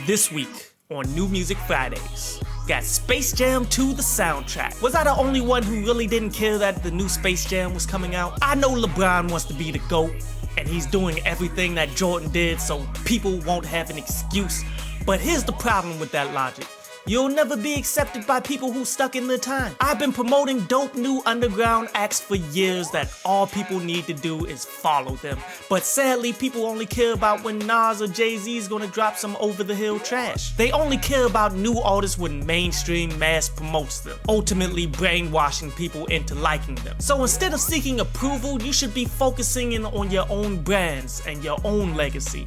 This week on New Music Fridays, got Space Jam 2 the soundtrack. Was I the only one who really didn't care that the new Space Jam was coming out? I know LeBron wants to be the GOAT, and he's doing everything that Jordan did so people won't have an excuse. But here's the problem with that logic. You'll never be accepted by people who stuck in their time. I've been promoting dope new underground acts for years that all people need to do is follow them. But sadly, people only care about when Nas or Jay-Z is gonna drop some over-the-hill trash. They only care about new artists when mainstream mass promotes them, ultimately brainwashing people into liking them. So instead of seeking approval, you should be focusing in on your own brands and your own legacy.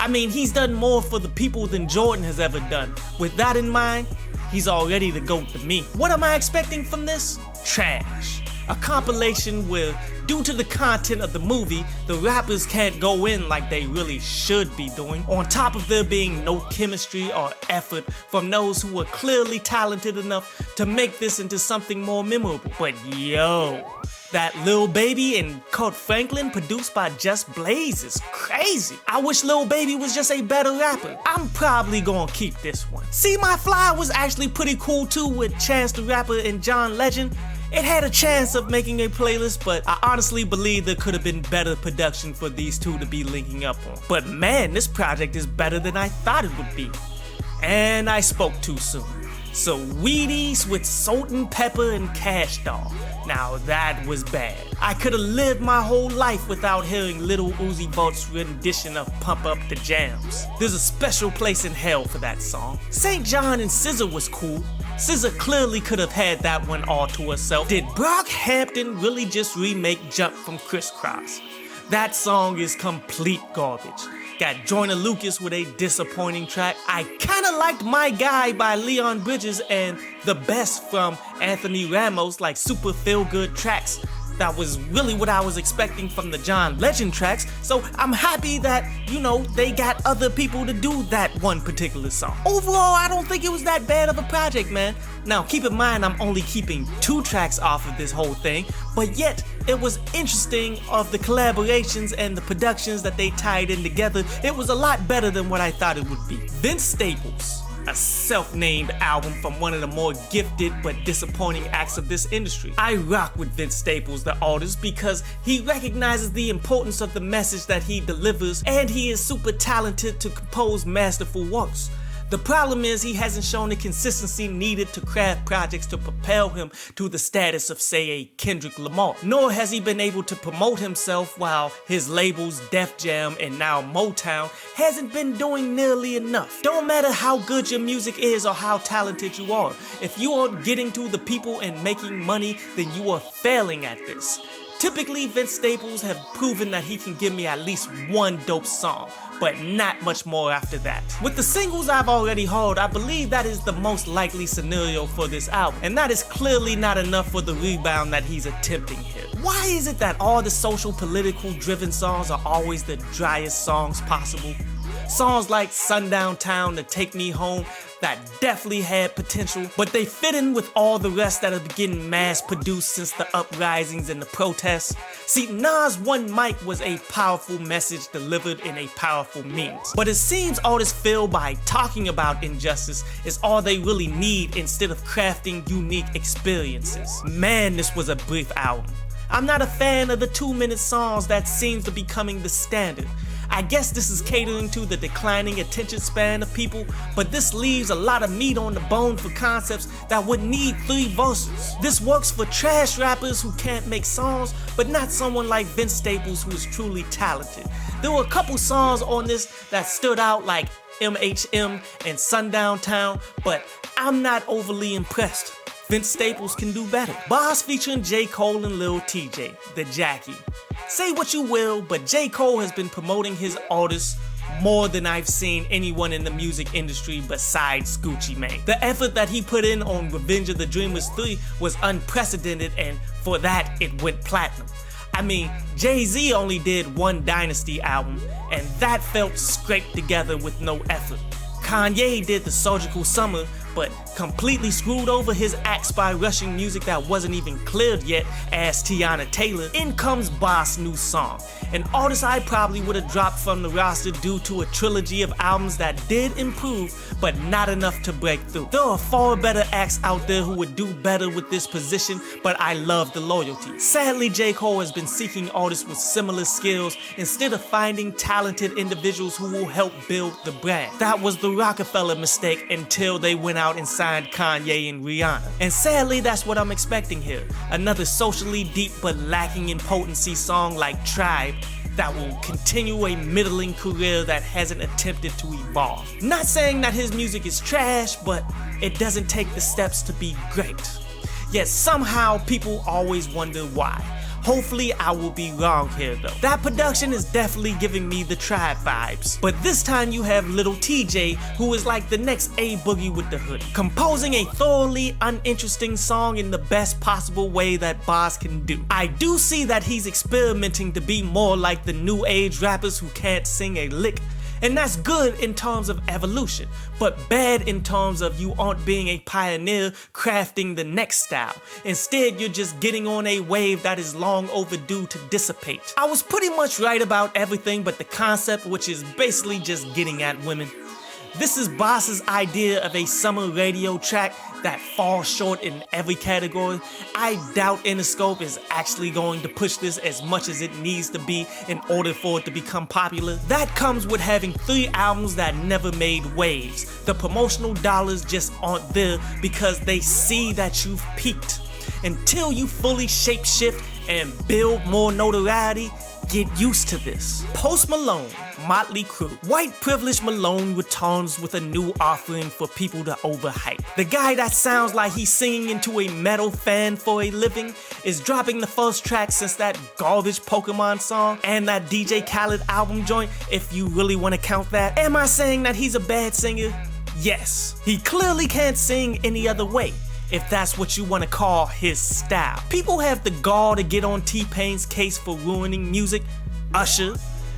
I mean, he's done more for the people than Jordan has ever done. With that in mind, he's already the GOAT to me. What am I expecting from this? Trash. A compilation where, due to the content of the movie, the rappers can't go in like they really should be doing, on top of there being no chemistry or effort from those who were clearly talented enough to make this into something more memorable. But yo, that Lil Baby and Kurt Franklin produced by Just Blaze is crazy. I wish Lil Baby was just a better rapper. I'm probably gonna keep this one. See My Fly was actually pretty cool too with Chance the Rapper and John Legend. It had a chance of making a playlist, but I honestly believe there could have been better production for these two to be linking up on. But man, this project is better than I thought it would be. And I spoke too soon. So Wheaties with Salt and Pepper and Cash Doll. Now that was bad. I could have lived my whole life without hearing Lil Uzi Vert's rendition of Pump Up the Jams. There's a special place in hell for that song. St. John and SZA was cool. SZA clearly could have had that one all to herself. Did Brockhampton really just remake Jump from Criss Cross? That song is complete garbage. Got Joyner Lucas with a disappointing track. I kinda liked My Guy by Leon Bridges and The Best from Anthony Ramos, like super feel-good tracks. That was really what I was expecting from the John Legend tracks, so I'm happy that, they got other people to do that one particular song. Overall, I don't think it was that bad of a project, man. Now, keep in mind, I'm only keeping 2 tracks off of this whole thing, but yet, it was interesting of the collaborations and the productions that they tied in together. It was a lot better than what I thought it would be. Vince Staples, a self-named album from one of the more gifted but disappointing acts of this industry. I rock with Vince Staples, the artist, because he recognizes the importance of the message that he delivers, and he is super talented to compose masterful works. The problem is he hasn't shown the consistency needed to craft projects to propel him to the status of, say, a Kendrick Lamar. Nor has he been able to promote himself while his labels Def Jam and now Motown hasn't been doing nearly enough. Don't matter how good your music is or how talented you are. If you aren't getting to the people and making money, then you are failing at this. Typically, Vince Staples have proven that he can give me at least one dope song, but not much more after that. With the singles I've already heard, I believe that is the most likely scenario for this album, and that is clearly not enough for the rebound that he's attempting here. Why is it that all the social political driven songs are always the driest songs possible? Songs like Sundown Town to Take Me Home that definitely had potential, but they fit in with all the rest that have been getting mass produced since the uprisings and the protests. See, Nas' One Mic was a powerful message delivered in a powerful means, but it seems artists feel by talking about injustice is all they really need instead of crafting unique experiences. Man, this was a brief album. I'm not a fan of the 2-minute songs that seems to be becoming the standard. I guess this is catering to the declining attention span of people, but this leaves a lot of meat on the bone for concepts that would need 3 verses. This works for trash rappers who can't make songs, but not someone like Vince Staples who is truly talented. There were a couple songs on this that stood out like MHM and Sundown Town, but I'm not overly impressed. Vince Staples can do better. Boss featuring J. Cole and Lil TJ, the Jackie. Say what you will, but J. Cole has been promoting his artists more than I've seen anyone in the music industry besides Gucci Mane. The effort that he put in on Revenge of the Dreamers 3 was unprecedented, and for that, it went platinum. I mean, Jay-Z only did one Dynasty album, and that felt scraped together with no effort. Kanye did the Surgical Summer, but completely screwed over his acts by rushing music that wasn't even cleared yet as Tiana Taylor. In comes Boss' new song, an artist I probably would have dropped from the roster due to a trilogy of albums that did improve, but not enough to break through. There are far better acts out there who would do better with this position, but I love the loyalty. Sadly, J. Cole has been seeking artists with similar skills instead of finding talented individuals who will help build the brand. That was the Rockefeller mistake until they went out and signed Kanye and Rihanna. And sadly, that's what I'm expecting here. Another socially deep but lacking in potency song like Tribe that will continue a middling career that hasn't attempted to evolve. Not saying that his music is trash, but it doesn't take the steps to be great. Yet somehow people always wonder why. Hopefully I will be wrong here though. That production is definitely giving me the Tribe vibes. But this time you have Little TJ, who is like the next A Boogie with the hoodie, composing a thoroughly uninteresting song in the best possible way that Boz can do. I do see that he's experimenting to be more like the new age rappers who can't sing a lick. And that's good in terms of evolution, but bad in terms of you aren't being a pioneer crafting the next style. Instead, you're just getting on a wave that is long overdue to dissipate. I was pretty much right about everything but the concept, which is basically just getting at women. This is Boss's idea of a summer radio track that falls short in every category. I doubt Interscope is actually going to push this as much as it needs to be in order for it to become popular. That comes with having 3 albums that never made waves. The promotional dollars just aren't there because they see that you've peaked. Until you fully shapeshift and build more notoriety, get used to this. Post Malone, Motley Crue. White privileged Malone returns with a new offering for people to overhype. The guy that sounds like he's singing into a metal fan for a living is dropping the first track since that garbage Pokemon song and that DJ Khaled album joint, if you really want to count that. Am I saying that he's a bad singer? Yes. He clearly can't sing any other way, if that's what you want to call his style. People have the gall to get on T-Pain's case for ruining music. Usher,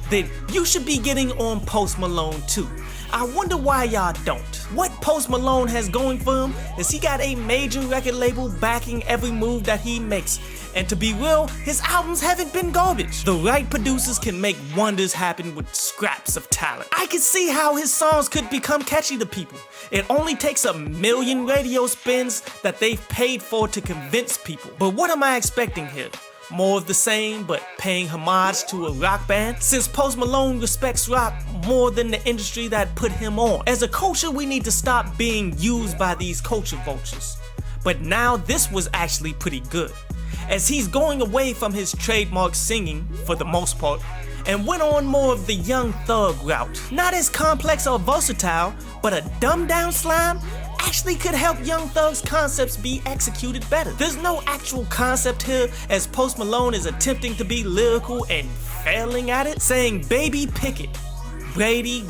then you should be getting on Post Malone too. I wonder why y'all don't. What Post Malone has going for him is he got a major record label backing every move that he makes. And to be real, his albums haven't been garbage. The right producers can make wonders happen with scraps of talent. I can see how his songs could become catchy to people. It only takes 1 million radio spins that they've paid for to convince people. But what am I expecting here? More of the same, but paying homage to a rock band? Since Post Malone respects rock more than the industry that put him on. As a culture, we need to stop being used by these culture vultures. But now this was actually pretty good, as he's going away from his trademark singing, for the most part, and went on more of the Young Thug route. Not as complex or versatile, but a dumbed down slime actually could help Young Thug's concepts be executed better. There's no actual concept here, as Post Malone is attempting to be lyrical and failing at it, saying baby pick it, Brady,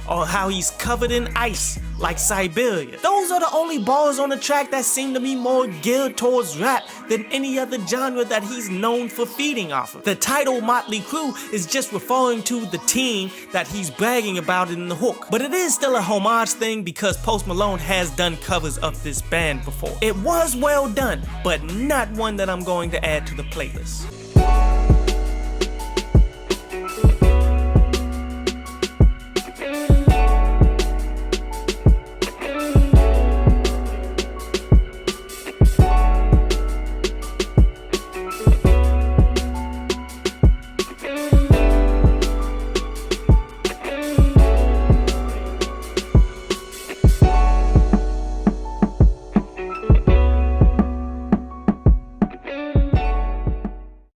or how he's covered in ice like Siberia. Those are the only bars on the track that seem to be more geared towards rap than any other genre that he's known for feeding off of. The title Motley Crue is just referring to the team that he's bragging about in the hook. But it is still a homage thing because Post Malone has done covers of this band before. It was well done, but not one that I'm going to add to the playlist.